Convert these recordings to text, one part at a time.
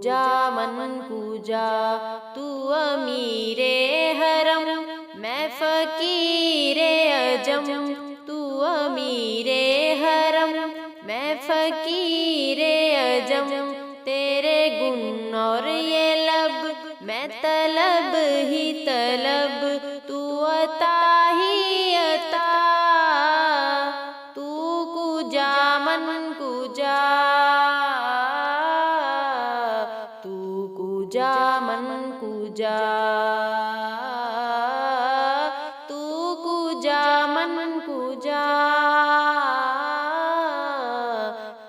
कूजा मन कूजा, तू अमीरे हरम मैं फ़कीरे अजम, तू अमीरे हरम मैं फ़कीरे अजम। तेरे गुण और ये लब मैं तलब ही तलब, तू अता ही अता, तू कूजा मन कूजा, तू कूजा मन कूजा, तू कूजा मन कूजा,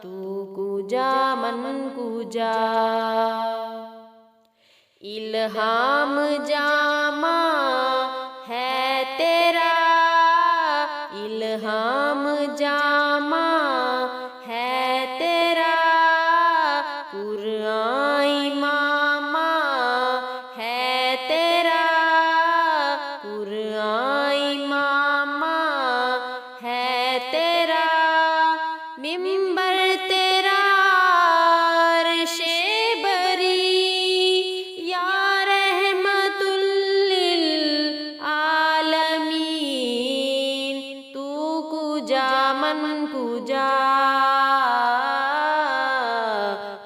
तू कूजा मन कूजा। इल्हाम जामा है तेरा, इल्हाम जामा है तेरा, कुरान इमामा है तेरा, कुरान इमामा है तेरा, मिंबर तेरा अर्शे बरी, या रहमतुल लिल आलमीन, तू कूजा मन कूजा,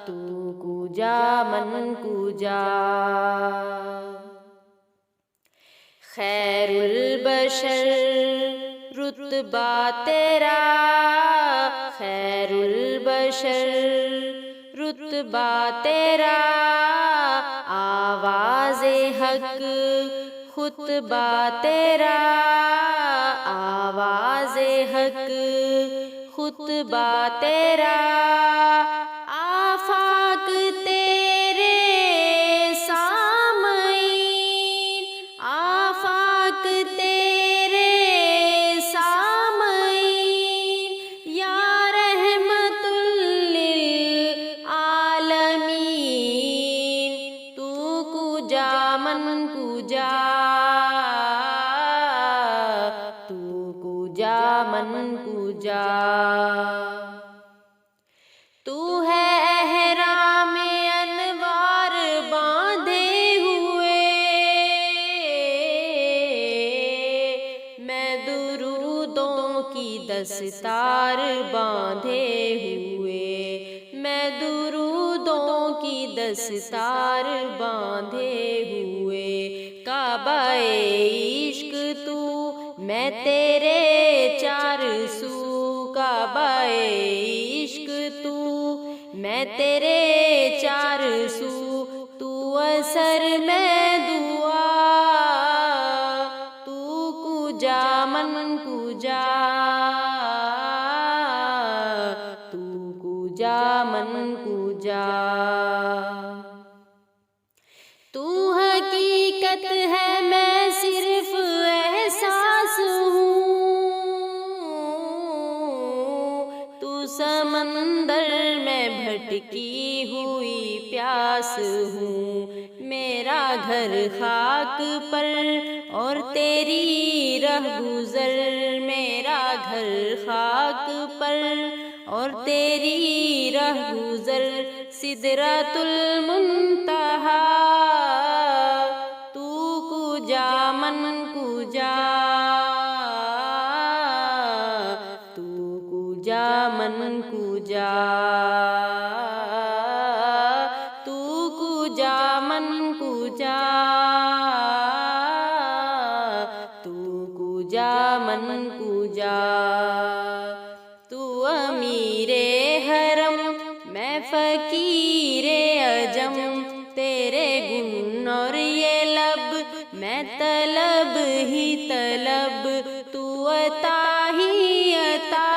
तू कूजा मन कूजा। खैरुल बशर रुतबा तेरा, खैरुल बशर रुतबा तेरा, आवाज़े हक खुतबा तेरा, आवाज़े हक खुतबा तेरा, आफाक तेरे सामईन, आफाक तेरे सामईन, या रहमतुल लिल आलमीन, तू कूजा मन कूजा, तू कूजा मन कूजा। तू है एहराम अनवार बांधे हुए, मैं दुरूदों की दस्तार बांधे हुए, मैं दुरूदों की दस्तार बांधे हुए, काबाए इश्क तू मैं तेरे चार सू, काबाए इश्क तू मैं तेरे चार सू, तू असर मैं दुआ, तू कूजा मन कूजा, तू कूजा मन कूजा। तू हकीकत है मैं सिर्फ एहसास हूँ, तू समंदर में भटकी हुई प्यास हूँ, मेरा घर खाक पर और तेरी रह गुजर, मेरा घर खाक पर और तेरी रह गुजर, सिदरतुल मुंतहा, तू कूजा मन कूजा, तू कूजा मन कूजा, तू कूजा मन कूजा, तू कूजा मन कूजा। तू अमीरे हरम मैं फ़कीरे अजम, तेरे गुण और ये लब मैं तलब ही तलब, तू अता ही अता,